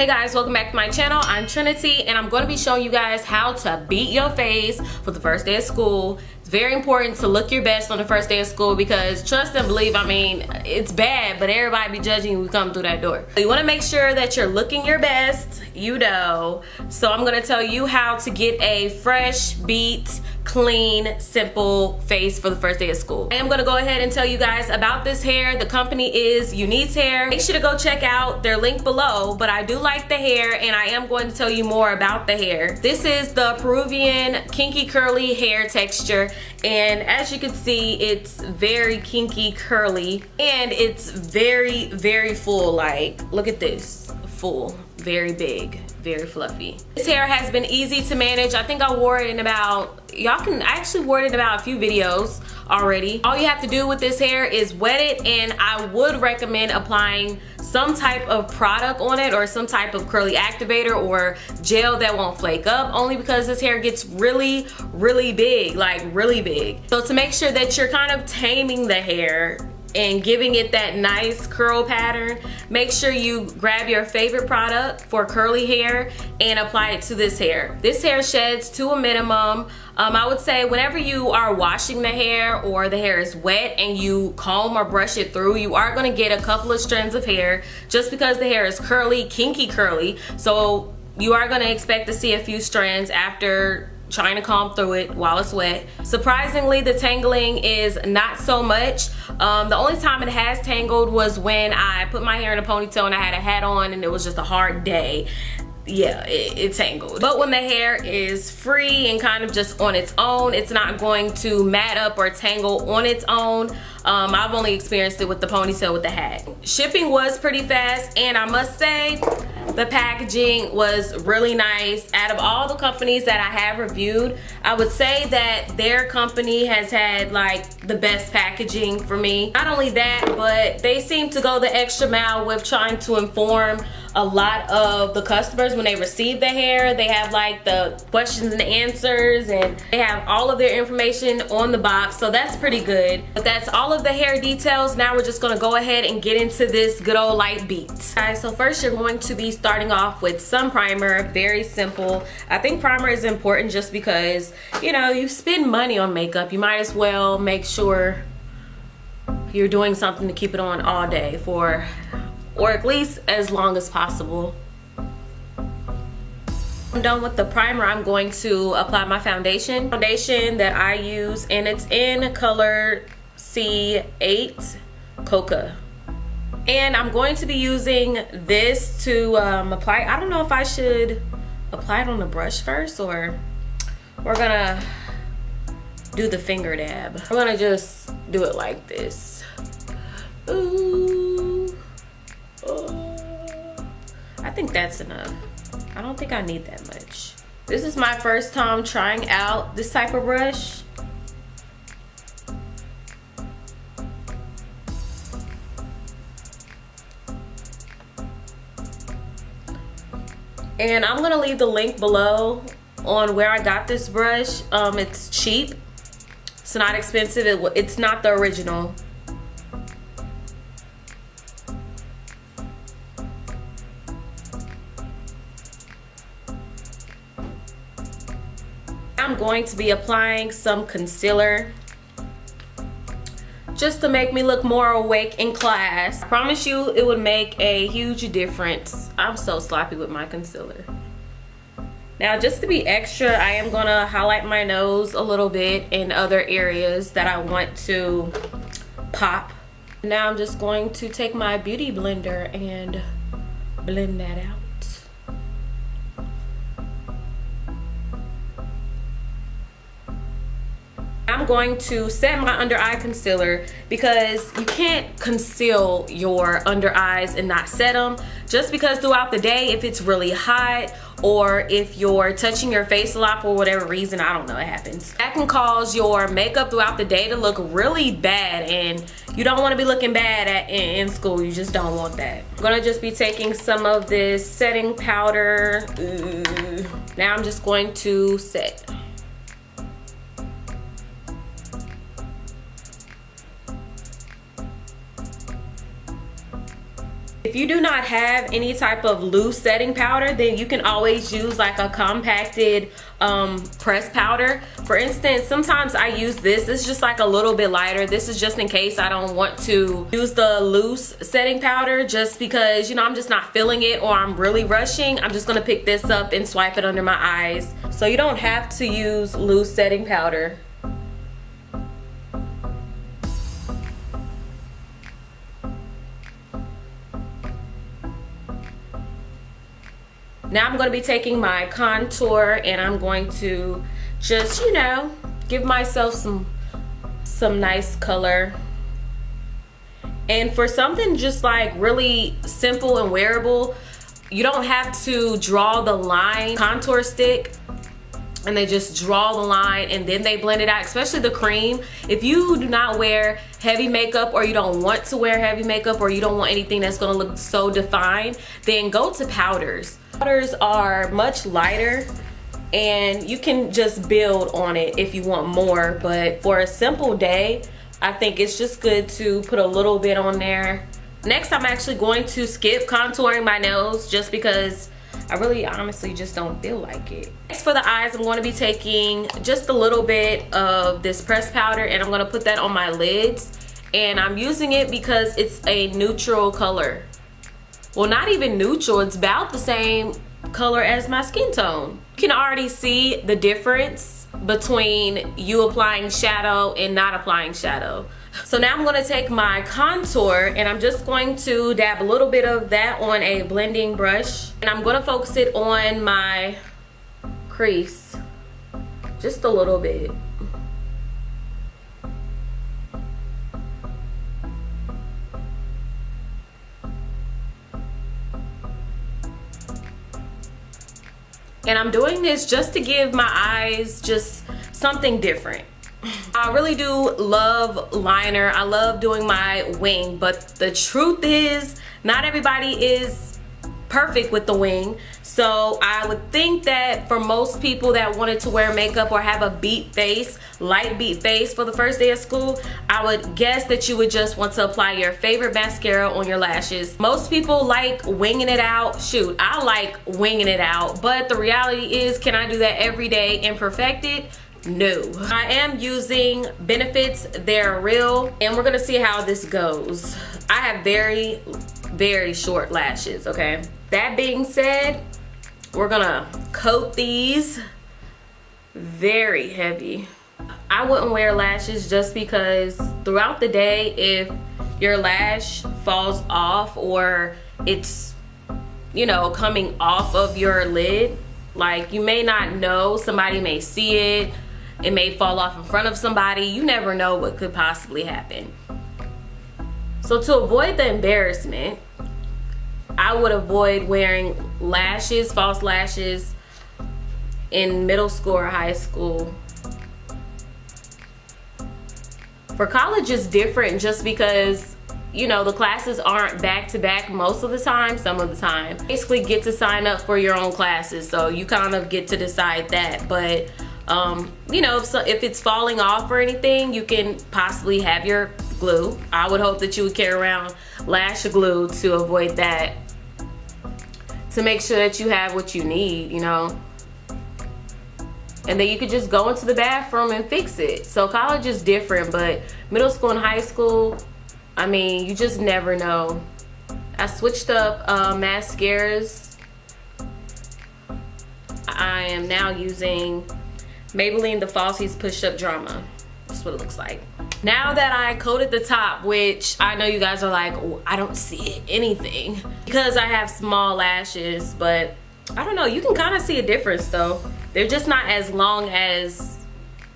Hey guys, welcome back to my channel. I'm Trinity and I'm going to be showing you guys how to beat your face for the first day of school. It's very important to look your best on the first day of school because trust and believe, I mean, it's bad, but everybody be judging you when you come through that door. So you want to make sure that you're looking your best, you know. So I'm going to tell you how to get a fresh, beat, clean, simple face for the first day of school. I am going to go ahead and tell you guys about this hair. The company is Unique's Hair. Make sure to go check out their link below, but I do like the hair and I am going to tell you more about the hair. This is the Peruvian kinky curly hair texture, and as you can see, it's very kinky curly and it's very full. Like, look at this, full, very big, very fluffy. This hair has been easy to manage. I think I wore it in about, I actually wore it in about a few videos already. All you have to do with this hair is wet it, and I would recommend applying some type of product on it or some type of curly activator or gel that won't flake up, only because this hair gets really big, like really big. So to make sure that you're kind of taming the hair and giving it that nice curl pattern, make sure you grab your favorite product for curly hair and apply it to this hair. This hair sheds to a minimum. I would say whenever you are washing the hair or the hair is wet and you comb or brush it through, you are going to get a couple of strands of hair just because the hair is curly, kinky curly. So you are going to expect to see a few strands after trying to comb through it while it's wet. Surprisingly, the tangling is not so much. The only time it has tangled was when I put my hair in a ponytail and I had a hat on and it was just a hard day. Yeah, it tangled. But when the hair is free and kind of just on its own, it's not going to mat up or tangle on its own. I've only experienced it with the ponytail with the hat. Shipping was pretty fast, and I must say the packaging was really nice. Out of all the companies that I have reviewed, I would say that their company has had like the best packaging for me. Not only that, but they seem to go the extra mile with trying to inform a lot of the customers when they receive the hair. They have like the questions and answers, and they have all of their information on the box, so that's pretty good. But that's all of the hair details. Now we're just gonna go ahead and get into this good old light beat. Guys, so first you're going to be starting off with some primer. Very simple. I think primer is important just because, you know, you spend money on makeup, you might as well make sure you're doing something to keep it on all day for, or at least as long as possible. I'm done with the primer. I'm going to apply my foundation. Foundation that I use, and it's in color C8 Coca. And I'm going to be using this to apply. I don't know if I should apply it on the brush first, or we're gonna do the finger dab. We're gonna just do it like this. Ooh. Oh. I think that's enough. I don't think I need that much. This is my first time trying out this type of brush. And I'm gonna leave the link below on where I got this brush. It's cheap, it's not expensive, it's not the original. I'm going to be applying some concealer just to make me look more awake in class. I promise you it would make a huge difference. I'm so sloppy with my concealer. Now, just to be extra, I am gonna highlight my nose a little bit in other areas that I want to pop. Now I'm just going to take my beauty blender and blend that out. I'm going to set my under eye concealer because you can't conceal your under eyes and not set them. Just because throughout the day, if it's really hot or if you're touching your face a lot for whatever reason, I don't know, it happens. That can cause your makeup throughout the day to look really bad, and you don't want to be looking bad in school. You just don't want that. I'm gonna just be taking some of this setting powder. Now I'm just going to set. If you do not have any type of loose setting powder, then you can always use like a compacted pressed powder. For instance, sometimes I use this. It's just like a little bit lighter. This is just in case I don't want to use the loose setting powder, just because, you know, I'm just not feeling it or I'm really rushing. I'm just gonna pick this up and swipe it under my eyes. So you don't have to use loose setting powder. Now I'm going to be taking my contour and I'm going to just, you know, give myself some nice color. And for something just like really simple and wearable, you don't have to draw the line. Contour stick, and they just draw the line and then they blend it out, especially the cream. If you do not wear heavy makeup, or you don't want to wear heavy makeup, or you don't want anything that's going to look so defined, then go to powders. Powders are much lighter and you can just build on it if you want more, but for a simple day, I think it's just good to put a little bit on there. Next, I'm actually going to skip contouring my nose just because I really honestly just don't feel like it. Next, for the eyes, I'm going to be taking just a little bit of this pressed powder and I'm going to put that on my lids, and I'm using it because it's a neutral color. Well, not even neutral, it's about the same color as my skin tone. You can already see the difference between you applying shadow and not applying shadow. So now I'm going to take my contour and I'm just going to dab a little bit of that on a blending brush, and I'm going to focus it on my crease just a little bit. And I'm doing this just to give my eyes just something different. I really do love liner. I love doing my wing, but the truth is not everybody is perfect with the wing. So I would think that for most people that wanted to wear makeup or have a beat face, light beat face for the first day of school, I would guess that you would just want to apply your favorite mascara on your lashes. Most people like winging it out. Shoot, I like winging it out, but the reality is, can I do that every day and perfect it? No. I am using Benefits They're Real, and we're gonna see how this goes. I have very, very short lashes, okay? That being said, we're gonna coat these very heavy. I wouldn't wear lashes just because throughout the day, if your lash falls off or it's, you know, coming off of your lid, like, you may not know, somebody may see it, it may fall off in front of somebody, you never know what could possibly happen. So to avoid the embarrassment, I would avoid wearing lashes, false lashes, in middle school or high school. For college it's different just because, you know, the classes aren't back to back most of the time, some of the time. Basically get to sign up for your own classes, so you kind of get to decide that. But you know, if it's falling off or anything, you can possibly have your glue. I would hope that you would carry around lash glue to avoid that, to make sure that you have what you need, you know. And then you could just go into the bathroom and fix it. So college is different, but middle school and high school, I mean, you just never know. I switched up mascaras. I am now using Maybelline The Falsies Push Up Drama. That's what it looks like. Now that I coated the top, which I know you guys are like, oh, I don't see anything because I have small lashes, but I don't know, you can kind of see a difference though. They're just not as long as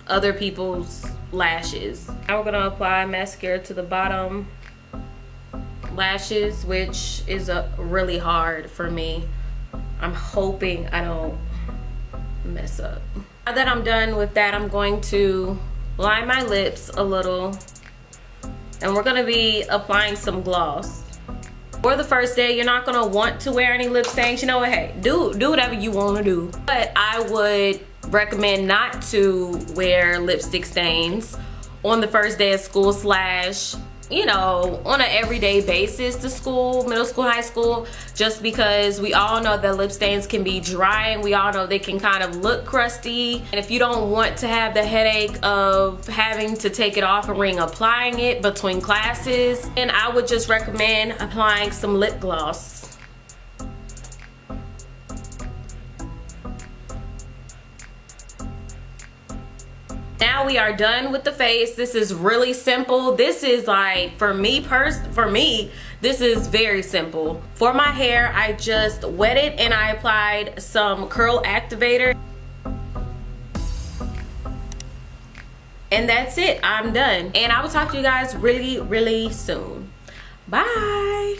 other people's lashes. Now we're gonna apply mascara to the bottom lashes, which is really hard for me. I'm hoping I don't mess up. Now that I'm done with that, I'm going to line my lips a little, and we're gonna be applying some gloss. For the first day, you're not gonna want to wear any lip stains. You know what, hey, do whatever you wanna do. But I would recommend not to wear lipstick stains on the first day of school / you know, on an everyday basis to school, middle school, high school, just because we all know that lip stains can be dry and we all know they can kind of look crusty. And if you don't want to have the headache of having to take it off and reapplying it between classes, then I would just recommend applying some lip gloss. Now we are done with the face. This is really simple. This is like, for me, this is very simple. For my hair, I just wet it and I applied some curl activator. And that's it, I'm done. And I will talk to you guys really, really soon. Bye.